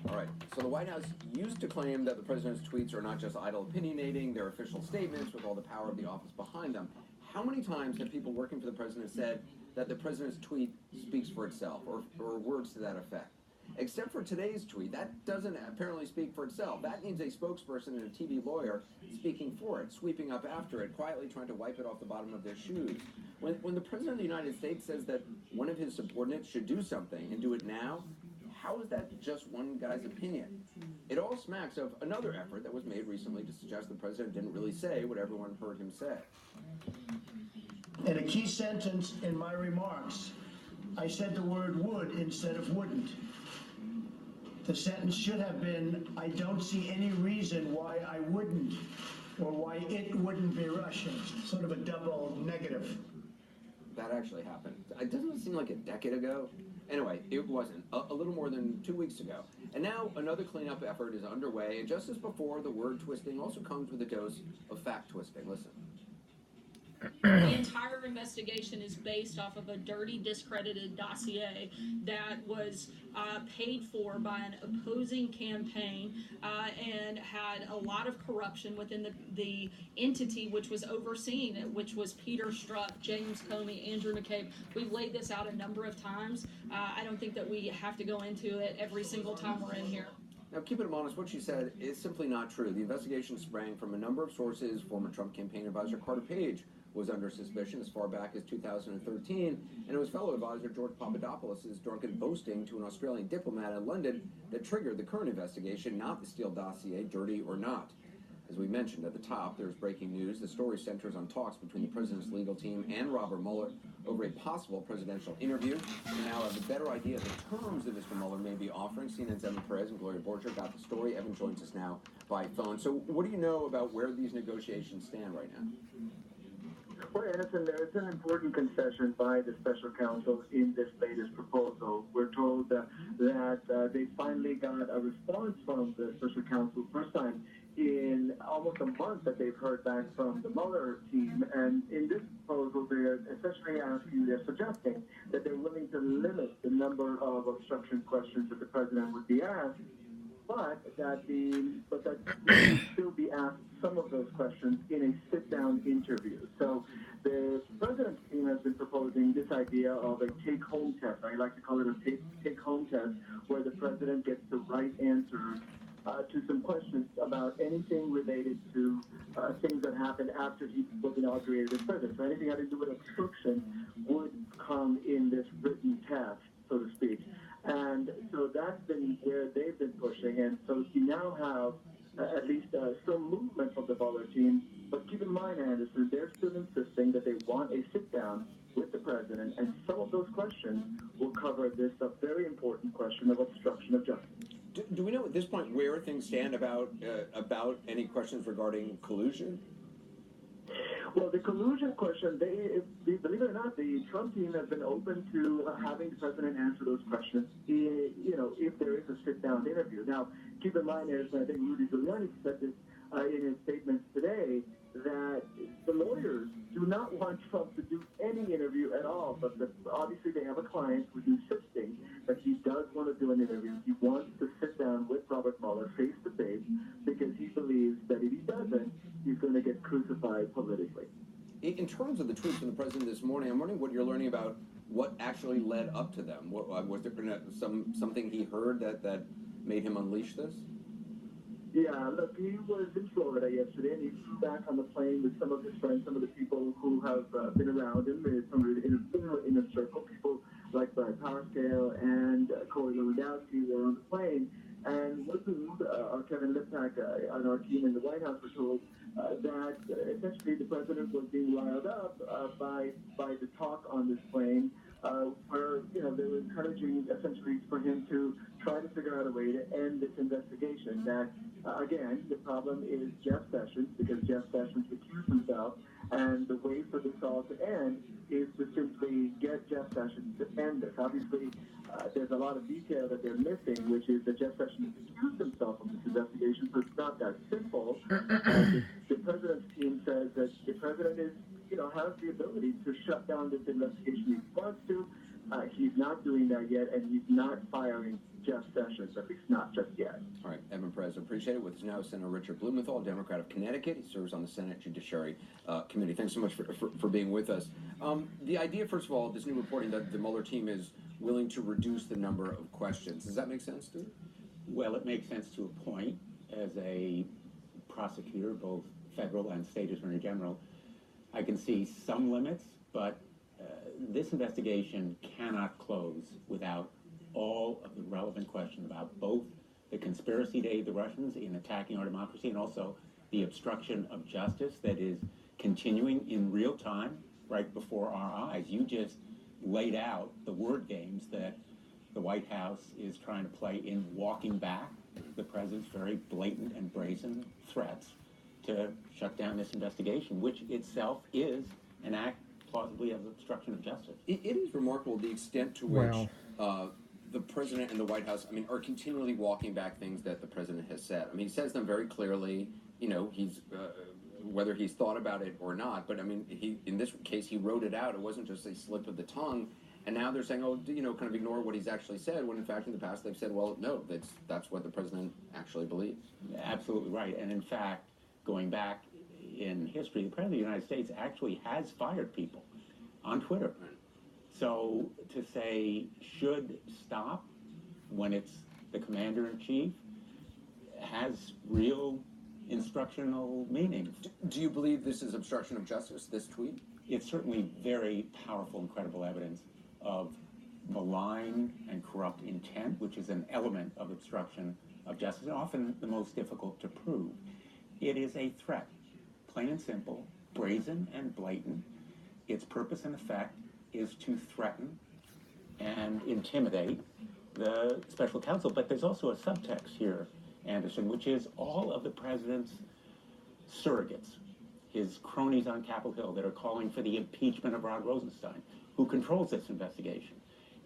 All right. So the White House used to claim that the president's tweets are not just idle opinionating, they're official statements with all the power of the office behind them. How many times have people working for the president said that the president's tweet speaks for itself, or words to that effect? Except for today's tweet, that doesn't apparently speak for itself. That needs a spokesperson and a TV lawyer speaking for it, sweeping up after it, quietly trying to wipe it off the bottom of their shoes. When the president of the United States says that one of his subordinates should do something and do it now, how is that just one guy's opinion? It all smacks of another effort that was made recently to suggest the president didn't really say what everyone heard him say. In a key sentence in my remarks, I said the word would instead of wouldn't. The sentence should have been, I don't see any reason why I wouldn't, or why it wouldn't be Russian. Sort of a double negative. That actually happened. Doesn't it seem like a decade ago? Anyway, it wasn't. A little more than 2 weeks ago. And now another cleanup effort is underway, and just as before, the word twisting also comes with a dose of fact twisting. Listen. The entire investigation is based off of a dirty, discredited dossier that was paid for by an opposing campaign and had a lot of corruption within the entity which was overseeing it, which was Peter Strzok, James Comey, Andrew McCabe. We've laid this out a number of times. I don't think that we have to go into it every single time we're in here. Now, keeping it honest, what she said is simply not true. The investigation sprang from a number of sources. Former Trump campaign advisor Carter Page was under suspicion as far back as 2013, and it was fellow advisor George Papadopoulos' drunken boasting to an Australian diplomat in London that triggered the current investigation, not the Steele dossier, dirty or not. As we mentioned at the top, there's breaking news. The story centers on talks between the president's legal team and Robert Mueller over a possible presidential interview. We now have a better idea of the terms that Mr. Mueller may be offering. CNN's Evan Perez and Gloria Borger got the story. Evan joins us now by phone. So what do you know about where these negotiations stand right now? Well, Anderson, there's an important concession by the special counsel in this latest proposal. We're told that they finally got a response from the special counsel, first time in almost a month that they've heard back from the Mueller team. And in this proposal, they're essentially they're suggesting that they're willing to limit the number of obstruction questions that the president would be asked, but that will still be asked some of those questions in a sit-down interview. So the president's team has been proposing this idea of a take-home test. I like to call it a take-home test, where the president gets the right answers to some questions about anything related to things that happened after he was inaugurated as president. So anything having to do with obstruction would come in this written test, so to speak. And so that's been where they've been pushing. And so you now have at least some movement from the Mueller team. But keep in mind, Anderson, they're still insisting that they want a sit-down with the president, and some of those questions will cover this very important question of obstruction of justice. Do we know at this point where things stand about any questions regarding collusion? Well, the collusion question, believe it or not, the Trump team has been open to having the president answer those questions, if there is a sit-down interview. Now, keep in mind, as I think Rudy Giuliani said this in his statements today, that the lawyers do not want Trump to do any interview at all, but obviously they have a client who's insisting that he does want to do an interview. He wants to sit down with Robert Mueller face-to-face because he believes that if he doesn't, he's going to get crucified politically. In terms of the tweets from the president this morning, I'm wondering what you're learning about what actually led up to them. Was there something he heard that made him unleash this? Yeah, look, he was in Florida yesterday, and he flew back on the plane with some of his friends, some of the people who have been around him, some of the inner circle, people like Brad Powerscale and Corey Lewandowski were on the plane. And our Kevin Liptak on our team in the White House were told that essentially the president was being riled up by the talk on this plane, where they were encouraging essentially for him to try to figure out a way to end this investigation. That again, the problem is Jeff Sessions, because Jeff Sessions recused himself, and the way for this all to end is to simply get Jeff Sessions to end this. Obviously, there's a lot of detail that they're missing, which is that Jeff Sessions recused himself from this investigation, so it's not that simple. The president's team says that the president is, has the ability to shut down this investigation if he wants to. He's not doing that yet, and he's not firing Jeff Sessions. process, at least not just yet. All right, Edmund Perez, appreciate it. With us now, Senator Richard Blumenthal, Democrat of Connecticut. He serves on the Senate Judiciary Committee. Thanks so much for being with us. The idea, first of all, this new reporting that the Mueller team is willing to reduce the number of questions. Does that make sense to you? Well, it makes sense to a point. As a prosecutor, both federal and state attorney general, I can see some limits, but this investigation cannot close without all of the relevant questions about both the conspiracy to aid the Russians in attacking our democracy and also the obstruction of justice that is continuing in real time right before our eyes. You just laid out the word games that the White House is trying to play in walking back the president's very blatant and brazen threats to shut down this investigation, which itself is an act plausibly of obstruction of justice. It is remarkable the extent to which the president and the White House, I mean, are continually walking back things that the president has said. I mean, he says them very clearly. You know, he's whether he's thought about it or not. But I mean, in this case, he wrote it out. It wasn't just a slip of the tongue. And now they're saying, oh, you know, kind of ignore what he's actually said. When in fact, in the past, they've said, well, no, that's what the president actually believes. Absolutely right. And in fact, going back in history, the president of the United States actually has fired people on Twitter. So to say should stop when it's the commander-in-chief has real instructional meaning. Do you believe this is obstruction of justice, this tweet? It's certainly very powerful and credible evidence of malign and corrupt intent, which is an element of obstruction of justice, and often the most difficult to prove. It is a threat, plain and simple, brazen and blatant. Its purpose and effect is to threaten and intimidate the special counsel. But there's also a subtext here, Anderson, which is all of the president's surrogates, his cronies on Capitol Hill that are calling for the impeachment of Rod Rosenstein, who controls this investigation,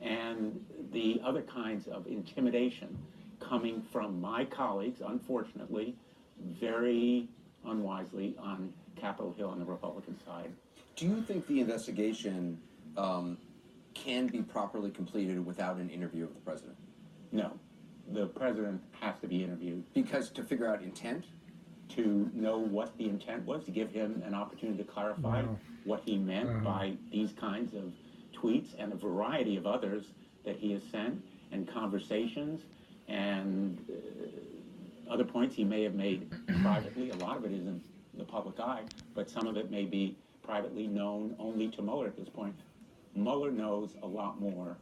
and the other kinds of intimidation coming from my colleagues, unfortunately, very unwisely on Capitol Hill on the Republican side. Do you think the investigation can be properly completed without an interview of the president? No. The president has to be interviewed. Because to figure out intent? To know what the intent was, to give him an opportunity to clarify what he meant by these kinds of tweets and a variety of others that he has sent, and conversations and other points he may have made privately. A lot of it is in the public eye, but some of it may be privately known only to Mueller at this point. Mueller knows a lot more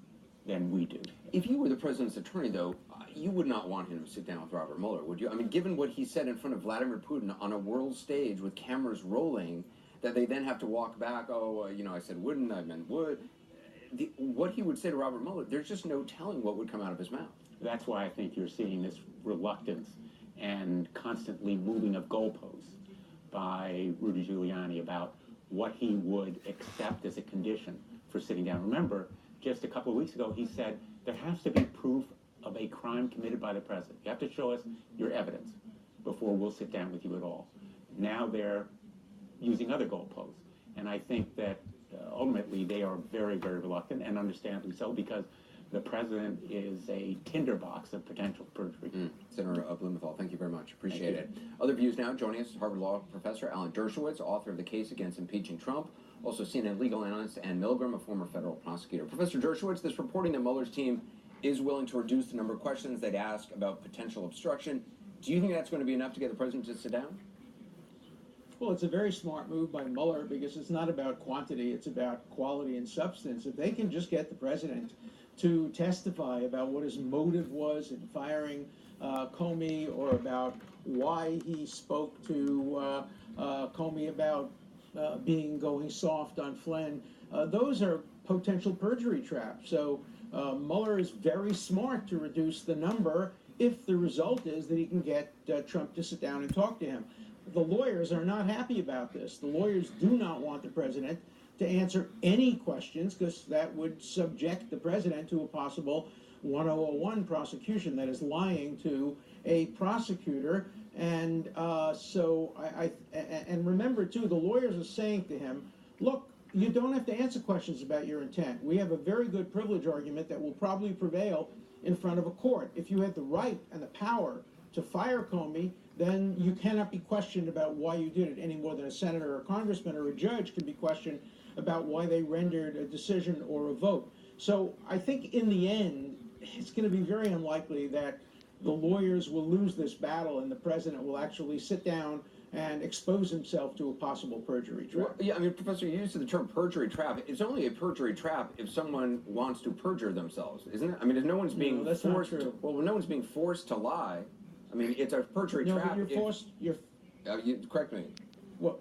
than we do. If you were the president's attorney, though, you would not want him to sit down with Robert Mueller, would you? I mean, given what he said in front of Vladimir Putin on a world stage with cameras rolling, that they then have to walk back, you know, I said wouldn't, I meant would. What he would say to Robert Mueller, there's just no telling what would come out of his mouth. That's why I think you're seeing this reluctance and constantly moving of goalposts by Rudy Giuliani about what he would accept as a condition for sitting down. Remember, just a couple of weeks ago, he said there has to be proof of a crime committed by the president. You have to show us your evidence before we'll sit down with you at all. Now they're using other goalposts. And I think that ultimately they are very, very reluctant, and understandably so, because the president is a tinderbox of potential perjury. Senator Blumenthal, thank you very much. Appreciate it. Other views now. Joining us, Harvard Law professor Alan Dershowitz, author of The Case Against Impeaching Trump. Also CNN legal analyst Ann Milgram, a former federal prosecutor. Professor Dershowitz, this reporting that Mueller's team is willing to reduce the number of questions they'd ask about potential obstruction. Do you think that's going to be enough to get the president to sit down? Well, it's a very smart move by Mueller because it's not about quantity, it's about quality and substance. If they can just get the president to testify about what his motive was in firing Comey, or about why he spoke to Comey about going soft on Flynn, those are potential perjury traps. So Mueller is very smart to reduce the number if the result is that he can get Trump to sit down and talk to him. The lawyers are not happy about this. The lawyers do not want the president to answer any questions, because that would subject the president to a possible 1001 prosecution, that is lying to a prosecutor. And and remember too, the lawyers are saying to him, look, you don't have to answer questions about your intent. We have a very good privilege argument that will probably prevail in front of a court. If you had the right and the power to fire Comey, then you cannot be questioned about why you did it any more than a senator or a congressman or a judge can be questioned about why they rendered a decision or a vote. So I think in the end, it's going to be very unlikely that the lawyers will lose this battle and the president will actually sit down and expose himself to a possible perjury trap. Well, yeah, I mean, Professor, you used the term perjury trap. It's only a perjury trap if someone wants to perjure themselves, isn't it? I mean, if no one's being that's not forced, true. Well, when no one's being forced to lie, I mean, it's a perjury No, trap. but you're forced, you correct me. well,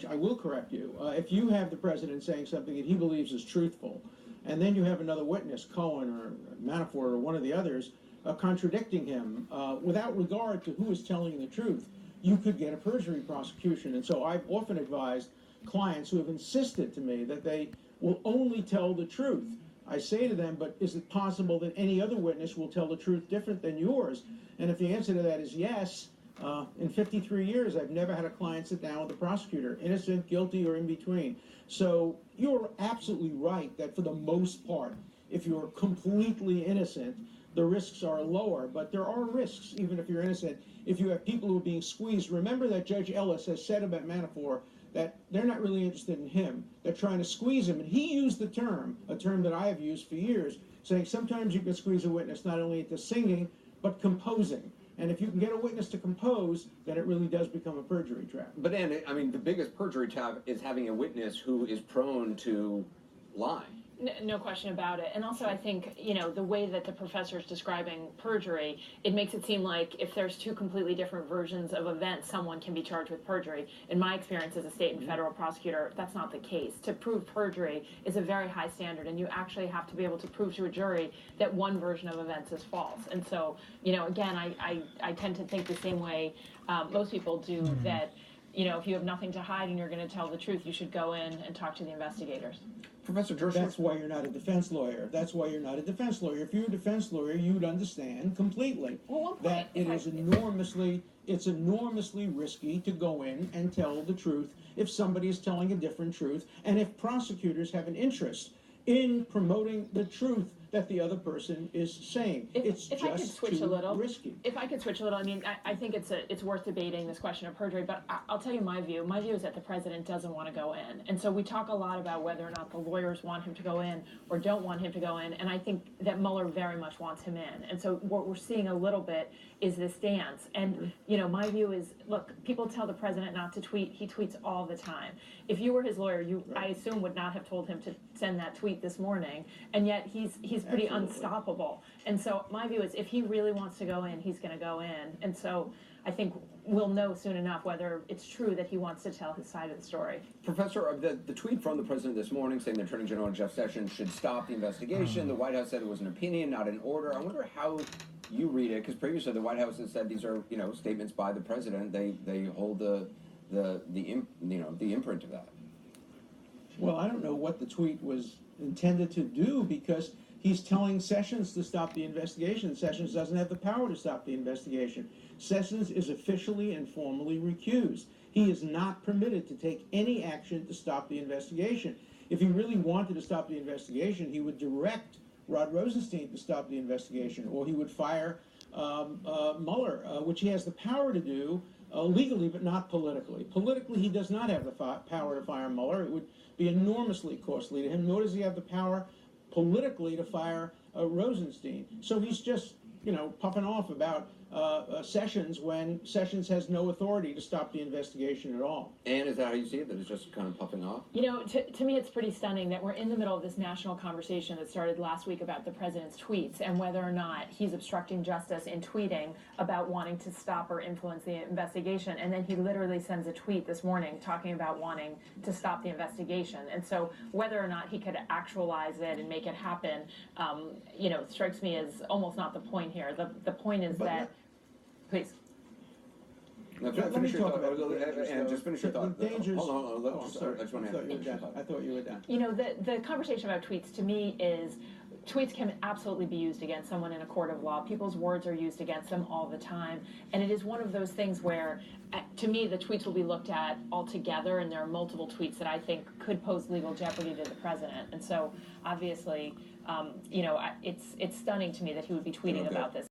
I will correct you. If you have the president saying something that he believes is truthful, and then you have another witness, Cohen or Manafort or one of the others, contradicting him without regard to who is telling the truth, you could get a perjury prosecution. And so I've often advised clients who have insisted to me that they will only tell the truth. I say to them, but is it possible that any other witness will tell the truth different than yours? And if the answer to that is yes, in 53 years, I've never had a client sit down with a prosecutor, innocent, guilty, or in between. So you're absolutely right that for the most part, if you're completely innocent, the risks are lower, but there are risks, even if you're innocent, if you have people who are being squeezed. Remember that Judge Ellis has said about Manafort that they're not really interested in him. They're trying to squeeze him. And he used the term, a term that I have used for years, saying sometimes you can squeeze a witness not only into singing, but composing. And if you can get a witness to compose, then it really does become a perjury trap. But, Ann, I mean, the biggest perjury trap is having a witness who is prone to lie. No question about it. And also I think, the way that the professor is describing perjury, it makes it seem like if there's two completely different versions of events, someone can be charged with perjury. In my experience as a state and federal prosecutor, that's not the case. To prove perjury is a very high standard, and you actually have to be able to prove to a jury that one version of events is false. And so, again, I tend to think the same way most people do, that, if you have nothing to hide and you're going to tell the truth, you should go in and talk to the investigators. Professor Dershowitz. That's why you're not a defense lawyer. That's why you're not a defense lawyer. If you're a defense lawyer, you'd understand completely that it's enormously risky to go in and tell the truth if somebody is telling a different truth, and if prosecutors have an interest in promoting the truth that the other person is saying. It's if just I could switch a little, risky. If I could switch a little, I think it's worth debating this question of perjury, but I'll tell you my view. My view is that the president doesn't want to go in. And so we talk a lot about whether or not the lawyers want him to go in or don't want him to go in, and I think that Mueller very much wants him in. And so what we're seeing a little bit is this dance. And, my view is, look, people tell the president not to tweet. He tweets all the time. If you were his lawyer, I assume, would not have told him to send that tweet this morning, and yet he's pretty unstoppable. And so my view is if he really wants to go in, he's going to go in. And so I think we'll know soon enough whether it's true that he wants to tell his side of the story. Professor, the tweet from the president this morning saying the Attorney General Jeff Sessions should stop the investigation. The White House said it was an opinion, not an order. I wonder how you read it, because previously the White House has said these are, statements by the president. They hold the imprint of that. Well, I don't know what the tweet was intended to do, because he's telling Sessions to stop the investigation. Sessions doesn't have the power to stop the investigation. Sessions is officially and formally recused. He is not permitted to take any action to stop the investigation. If he really wanted to stop the investigation, he would direct Rod Rosenstein to stop the investigation, or he would fire Mueller, which he has the power to do legally, but not politically. Politically, he does not have the power to fire Mueller. It would be enormously costly to him, nor does he have the power politically to fire Rosenstein. So he's just, puffing off about Sessions when Sessions has no authority to stop the investigation at all. And is that how you see it, that it's just kind of puffing off? To me, it's pretty stunning that we're in the middle of this national conversation that started last week about the president's tweets and whether or not he's obstructing justice in tweeting about wanting to stop or influence the investigation. And then he literally sends a tweet this morning talking about wanting to stop the investigation. And so whether or not he could actualize it and make it happen, strikes me as almost not the point here. The point is that... Please. No, Let me talk about and just finish your thought. The dangers. Hold on. I just want to finish your thought. I thought you were done. The conversation about tweets to me is tweets can absolutely be used against someone in a court of law. People's words are used against them all the time. And it is one of those things where, to me, the tweets will be looked at all together, and there are multiple tweets that I think could pose legal jeopardy to the president. And so, obviously, it's stunning to me that he would be tweeting about this.